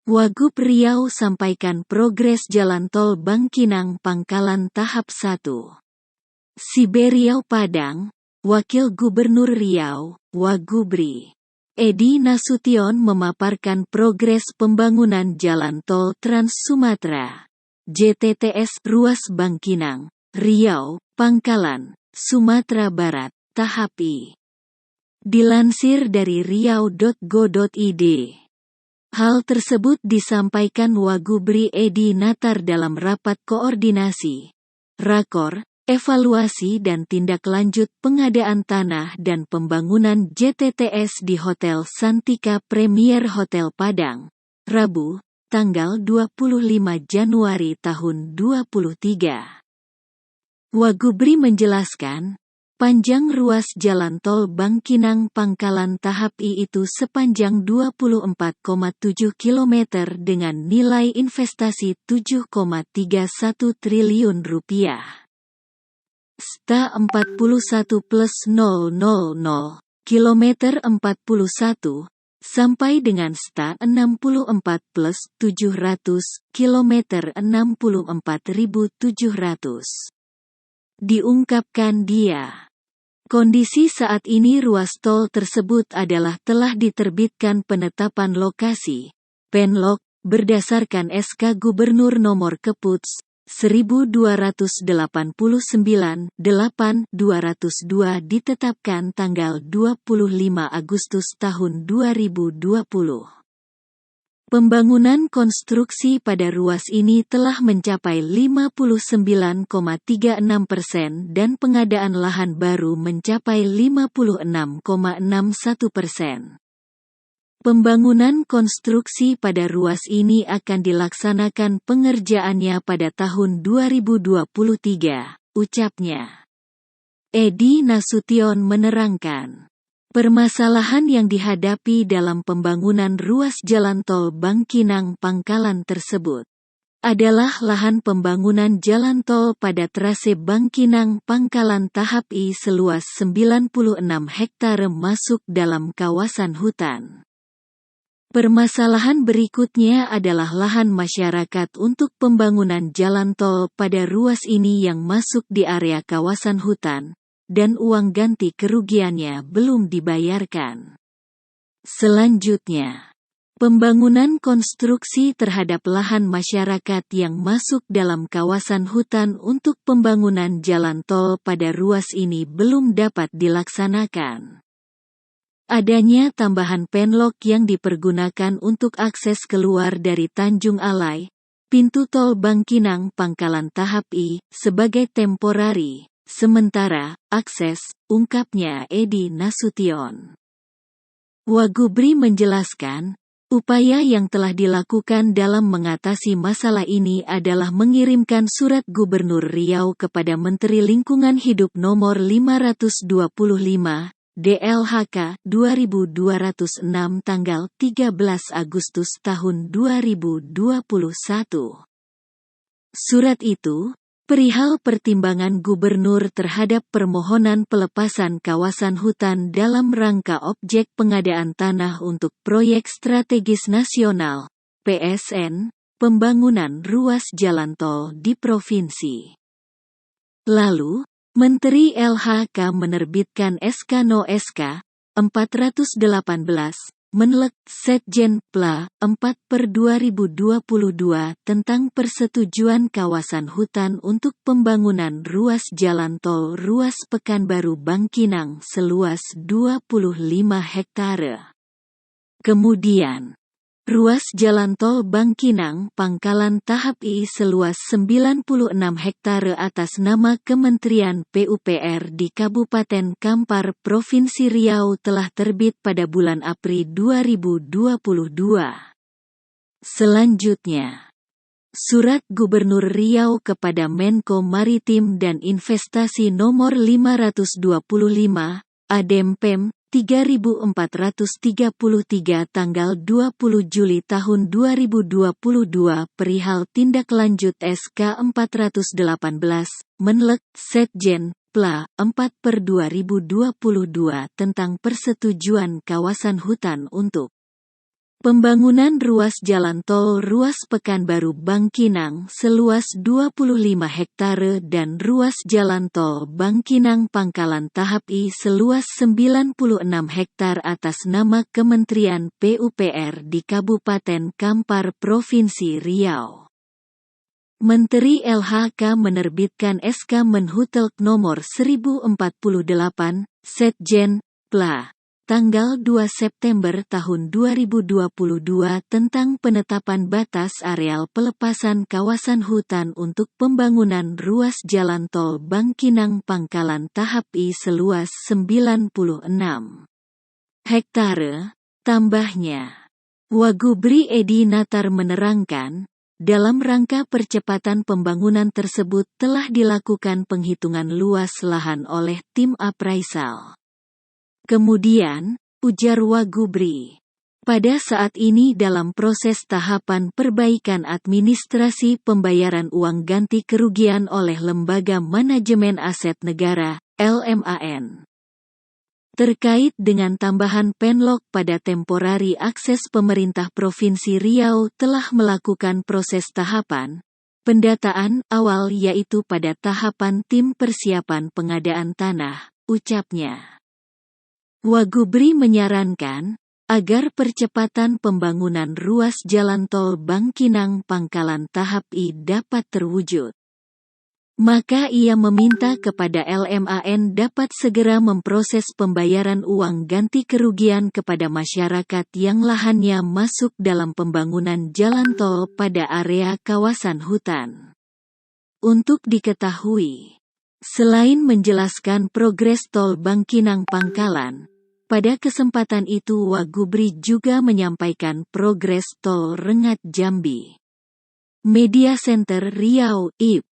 Wagub Riau sampaikan progres Jalan Tol Bangkinang Pangkalan tahap 1. Siberiau Padang, Wakil Gubernur Riau, Wagubri Edi Nasution memaparkan progres pembangunan Jalan Tol Trans Sumatera JTTS ruas Bangkinang, Riau, Pangkalan, Sumatera Barat, tahap I. Dilansir dari riau.go.id. Hal tersebut disampaikan Wagubri Edi Natar dalam rapat koordinasi, rakor, evaluasi dan tindak lanjut pengadaan tanah dan pembangunan JTTS di Hotel Santika Premier Hotel Padang, Rabu, tanggal 25 Januari tahun 2023. Wagubri menjelaskan, panjang ruas Jalan Tol Bangkinang Pangkalan tahap I itu sepanjang 24,7 km dengan nilai investasi 7,31 triliun rupiah. STA 41+000, kilometer 41, sampai dengan STA 64+700, kilometer 64.700. Diungkapkan dia. Kondisi saat ini ruas tol tersebut adalah telah diterbitkan penetapan lokasi, Penlok, berdasarkan SK Gubernur Nomor Keputs, 1289/8/202 ditetapkan tanggal 25 Agustus tahun 2020. Pembangunan konstruksi pada ruas ini telah mencapai 59,36% dan pengadaan lahan baru mencapai 56,61%. Pembangunan konstruksi pada ruas ini akan dilaksanakan pengerjaannya pada tahun 2023, ucapnya. Edi Nasution menerangkan. Permasalahan yang dihadapi dalam pembangunan ruas Jalan Tol Bangkinang Pangkalan tersebut adalah lahan pembangunan jalan tol pada trase Bangkinang Pangkalan tahap I seluas 96 hektare masuk dalam kawasan hutan. Permasalahan berikutnya adalah lahan masyarakat untuk pembangunan jalan tol pada ruas ini yang masuk di area kawasan hutan, dan uang ganti kerugiannya belum dibayarkan. Selanjutnya, pembangunan konstruksi terhadap lahan masyarakat yang masuk dalam kawasan hutan untuk pembangunan jalan tol pada ruas ini belum dapat dilaksanakan. Adanya tambahan penlok yang dipergunakan untuk akses keluar dari Tanjung Alai, pintu tol Bangkinang Pangkalan tahap I, sebagai temporari. Sementara, akses, ungkapnya Edi Nasution. Wagubri menjelaskan, upaya yang telah dilakukan dalam mengatasi masalah ini adalah mengirimkan surat Gubernur Riau kepada Menteri Lingkungan Hidup nomor 525, DLHK 2206 tanggal 13 Agustus tahun 2021. Surat itu, perihal pertimbangan gubernur terhadap permohonan pelepasan kawasan hutan dalam rangka objek pengadaan tanah untuk proyek strategis nasional, PSN, pembangunan ruas jalan tol di provinsi. Lalu, Menteri LHK menerbitkan SK No. SK 418, Menlek Setjen Pla 4/2022 tentang persetujuan kawasan hutan untuk pembangunan ruas jalan tol ruas Pekanbaru Bangkinang seluas 25 hektare. Kemudian, ruas jalan tol Bangkinang Pangkalan tahap I seluas 96 hektare atas nama Kementerian PUPR di Kabupaten Kampar Provinsi Riau telah terbit pada bulan April 2022. Selanjutnya, Surat Gubernur Riau kepada Menko Maritim dan Investasi nomor 525, Adempem, 3433 tanggal 20 Juli tahun 2022 perihal tindak lanjut SK 418, Menlek Setjen Pla 4/2022 tentang persetujuan kawasan hutan untuk Pembangunan ruas jalan tol ruas Pekanbaru Bangkinang seluas 25 hektare dan ruas jalan tol Bangkinang Pangkalan tahap I seluas 96 hektar atas nama Kementerian PUPR di Kabupaten Kampar, Provinsi Riau. Menteri LHK menerbitkan SK Menhuttek nomor 1048, Setjen, Pla. Tanggal 2 September tahun 2022 tentang penetapan batas areal pelepasan kawasan hutan untuk pembangunan ruas jalan tol Bangkinang Pangkalan tahap I seluas 96 hektare. Tambahnya, Wagubri Edi Natar menerangkan, dalam rangka percepatan pembangunan tersebut telah dilakukan penghitungan luas lahan oleh tim appraisal. Kemudian, ujar Wagubri, pada saat ini dalam proses tahapan perbaikan administrasi pembayaran uang ganti kerugian oleh Lembaga Manajemen Aset Negara, LMAN. Terkait dengan tambahan penlok pada temporari akses pemerintah Provinsi Riau telah melakukan proses tahapan pendataan awal yaitu pada tahapan tim persiapan pengadaan tanah, ucapnya. Wagubri menyarankan, agar percepatan pembangunan ruas jalan tol Bangkinang Pangkalan tahap I dapat terwujud. Maka ia meminta kepada LMAN dapat segera memproses pembayaran uang ganti kerugian kepada masyarakat yang lahannya masuk dalam pembangunan jalan tol pada area kawasan hutan. Untuk diketahui, selain menjelaskan progres tol Bangkinang Pangkalan, pada kesempatan itu Wagubri juga menyampaikan progres tol Rengat Jambi. Media Center Riau, IP.